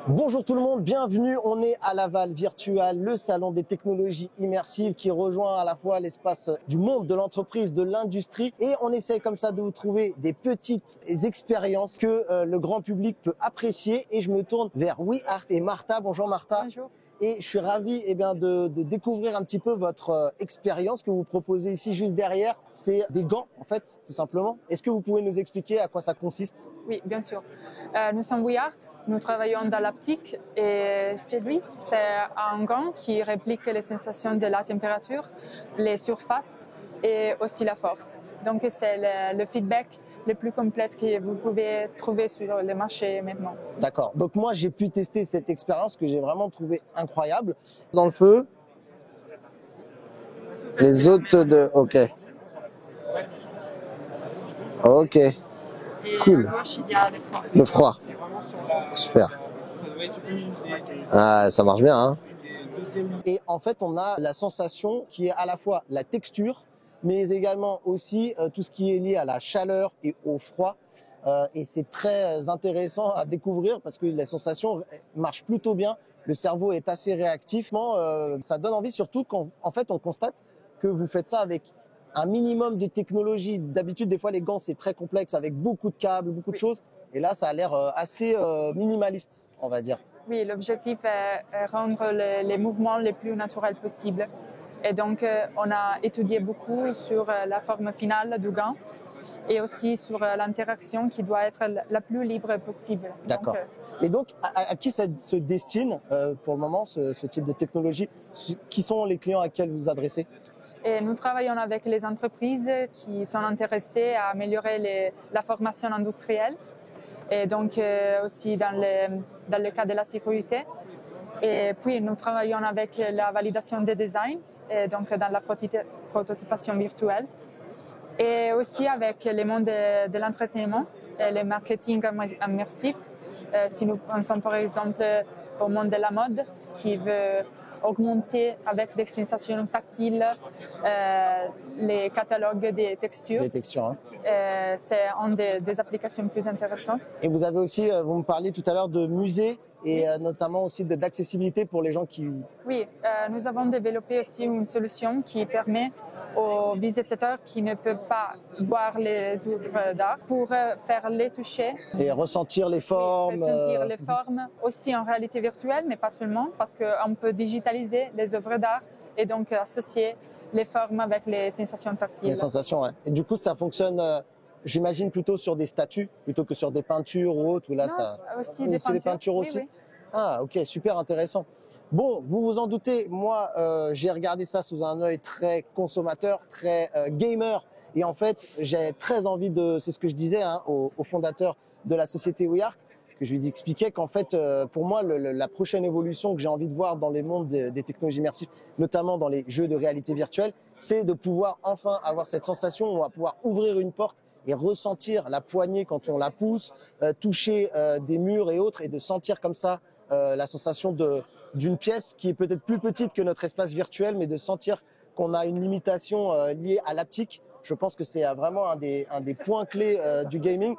Bonjour tout le monde, bienvenue. On est à Laval Virtual, le salon des technologies immersives qui rejoint à la fois l'espace du monde, de l'entreprise, de l'industrie. Et on essaye comme ça de vous trouver des petites expériences que le grand public peut apprécier. Et je me tourne vers WeArt et Martha. Bonjour Martha. Bonjour. Et je suis ravi de découvrir un petit peu votre expérience que vous proposez ici juste derrière. C'est des gants en fait, tout simplement. Est-ce que vous pouvez nous expliquer à quoi ça consiste? Oui, bien sûr. Nous sommes WeArt, nous travaillons dans l'optique et c'est un gant qui réplique les sensations de la température, les surfaces et aussi la force. Donc c'est le feedback le plus complet que vous pouvez trouver sur le marché maintenant. D'accord. Donc moi, j'ai pu tester cette expérience que j'ai vraiment trouvé incroyable. Dans le feu, les autres de... Ok. Ok. Et Cool. à gauche, il y a le froid. Le froid. Super. Ah, ça marche bien, hein. Et en fait, on a la sensation qui est à la fois la texture, mais également aussi tout ce qui est lié à la chaleur et au froid. Et c'est très intéressant à découvrir parce que la sensation marche plutôt bien. Le cerveau est assez réactif. Ça donne envie, surtout quand en fait on constate que vous faites ça avec un minimum de technologie. D'habitude, des fois, les gants, c'est très complexe avec beaucoup de câbles, beaucoup de choses. Et là, ça a l'air assez minimaliste, on va dire. Oui, l'objectif est rendre les mouvements les plus naturels possibles. Et donc, on a étudié beaucoup sur la forme finale du gant et aussi sur l'interaction qui doit être la plus libre possible. D'accord. Et donc, à qui ça se destine pour le moment, ce type de technologie? Qui sont les clients à qui vous adressez? Et nous travaillons avec les entreprises qui sont intéressées à améliorer la formation industrielle et donc aussi dans le cas de la sécurité. Et puis, nous travaillons avec la validation des designs, et donc dans la prototypation virtuelle, et aussi avec le monde de l'entreteniment et le marketing immersif. Si nous pensons par exemple au monde de la mode qui veut augmenter avec des sensations tactiles les catalogues des textures. Des textures, hein. C'est une des applications plus intéressantes. Et vous avez aussi, vous me parliez tout à l'heure de musées et notamment aussi d'accessibilité pour les gens qui... Oui, nous avons développé aussi une solution qui permet aux visiteurs qui ne peuvent pas voir les œuvres d'art pour faire les toucher. Et ressentir les formes. Ressentir les formes aussi en réalité virtuelle, mais pas seulement, parce qu'on peut digitaliser les œuvres d'art et donc associer les formes avec les sensations tactiles. Les sensations, ouais. Et du coup, ça fonctionne, j'imagine, plutôt sur des statues plutôt que sur des peintures ou autres. Où là, Non, ça... aussi les peintures oui, aussi. oui. Ah, ok, super intéressant. Bon, vous vous en doutez, moi, j'ai regardé ça sous un œil très consommateur, très gamer. Et en fait, j'ai très envie de, c'est ce que je disais hein, au fondateur de la société WeArt, que je lui expliquais qu'en fait, pour moi, la prochaine évolution que j'ai envie de voir dans les mondes des technologies immersives, notamment dans les jeux de réalité virtuelle, c'est de pouvoir enfin avoir cette sensation où on va pouvoir ouvrir une porte et ressentir la poignée quand on la pousse, toucher des murs et autres, et de sentir comme ça la sensation d'une pièce qui est peut-être plus petite que notre espace virtuel, mais de sentir qu'on a une limitation liée à l'haptique. Je pense que c'est vraiment un des points clés du gaming.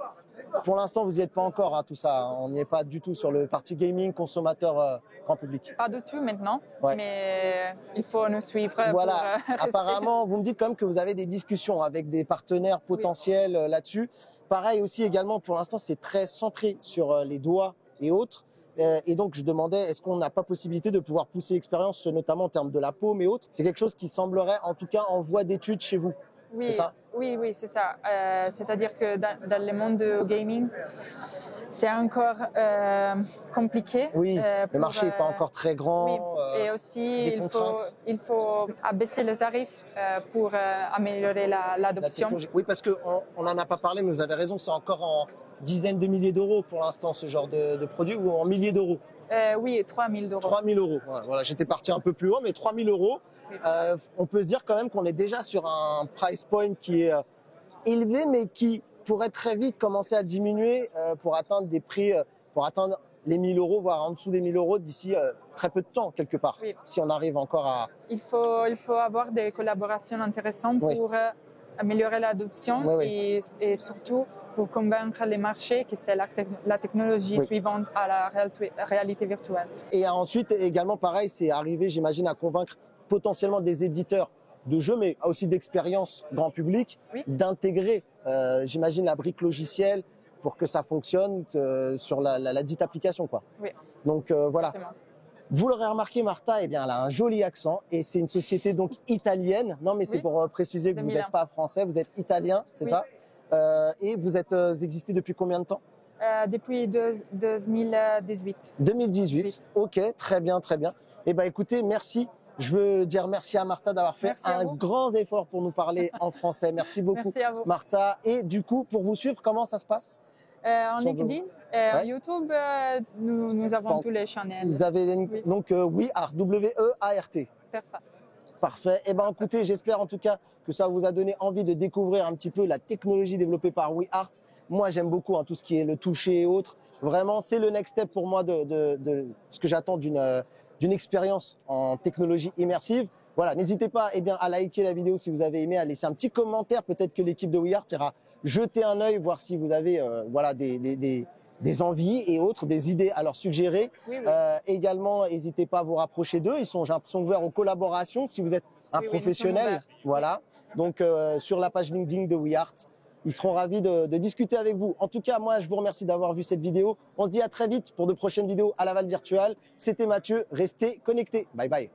Pour l'instant, vous n'y êtes pas encore, hein, tout ça. On n'y est pas du tout sur le parti gaming consommateur grand public. Pas du tout maintenant, Ouais. mais il faut nous suivre. Voilà. Pour rester. Apparemment, vous me dites quand même que vous avez des discussions avec des partenaires potentiels là-dessus. Pareil aussi également, pour l'instant, c'est très centré sur les doigts et autres. Et donc, je demandais, est-ce qu'on n'a pas possibilité de pouvoir pousser l'expérience, notamment en termes de la paume et autres? C'est quelque chose qui semblerait, en tout cas, en voie d'étude chez vous. Oui, c'est ça? oui, c'est ça. C'est-à-dire que dans le monde du gaming, c'est encore compliqué. Oui, le marché n'est pas encore très grand. Oui. Et aussi, il faut abaisser le tarif pour améliorer l'adoption. Oui, parce qu'on n'en a pas parlé, mais vous avez raison, c'est encore en dizaines de milliers d'euros pour l'instant, ce genre de produit, ou en milliers d'euros? Oui, 3 000 €. 3 000 euros. Voilà, j'étais parti un peu plus haut, mais 3 000 euros. On peut se dire quand même qu'on est déjà sur un price point qui est élevé, mais qui pourrait très vite commencer à diminuer pour atteindre des prix, pour atteindre les 1 000 euros, voire en dessous des 1 000 euros d'ici très peu de temps, quelque part, oui. si on arrive encore à... Il faut avoir des collaborations intéressantes pour améliorer l'adoption et surtout pour convaincre les marchés que c'est la technologie Oui. suivante à la réalité virtuelle. Et ensuite, également, pareil, c'est arrivé, j'imagine, à convaincre potentiellement des éditeurs de jeux, mais aussi d'expérience grand public, Oui. d'intégrer, j'imagine, la brique logicielle pour que ça fonctionne sur la dite application, quoi. Oui. Donc voilà. Exactement. Vous l'aurez remarqué, Martha, eh bien, elle a un joli accent et c'est une société donc italienne. Non, mais c'est Oui. pour préciser que vous 2001. n'êtes pas français, vous êtes italien, c'est Oui. ça? Et vous existez depuis combien de temps? Depuis 2018. 2018. Ok, très bien, très bien. Eh ben, écoutez, merci. Je veux dire merci à Martha d'avoir fait Merci à un vous. grand effort pour nous parler en français. Merci beaucoup, Merci à vous. Martha. Et du coup, pour vous suivre, comment ça se passe? En Sur LinkedIn, Ouais. YouTube, nous avons Donc, tous les chaînes. Vous avez Oui. donc WeArt, W-E-A-R-T. Parfait. Parfait. Eh ben, écoutez, j'espère en tout cas que ça vous a donné envie de découvrir un petit peu la technologie développée par WeArt. Moi, j'aime beaucoup tout ce qui est le toucher et autres. Vraiment, c'est le next step pour moi de ce que j'attends d'une expérience en technologie immersive. Voilà, n'hésitez pas à liker la vidéo si vous avez aimé, à laisser un petit commentaire. Peut-être que l'équipe de WeArt ira jeter un œil, voir si vous avez des envies et autres, des idées à leur suggérer. Oui, oui. Également, n'hésitez pas à vous rapprocher d'eux. Ils sont, j'ai l'impression, ouverts aux collaborations si vous êtes un Oui, nous sommes professionnel. ouverts. Voilà. Donc, sur la page LinkedIn de WeArt, ils seront ravis de discuter avec vous. En tout cas, moi, je vous remercie d'avoir vu cette vidéo. On se dit à très vite pour de prochaines vidéos à Laval Virtual. C'était Mathieu. Restez connectés. Bye bye.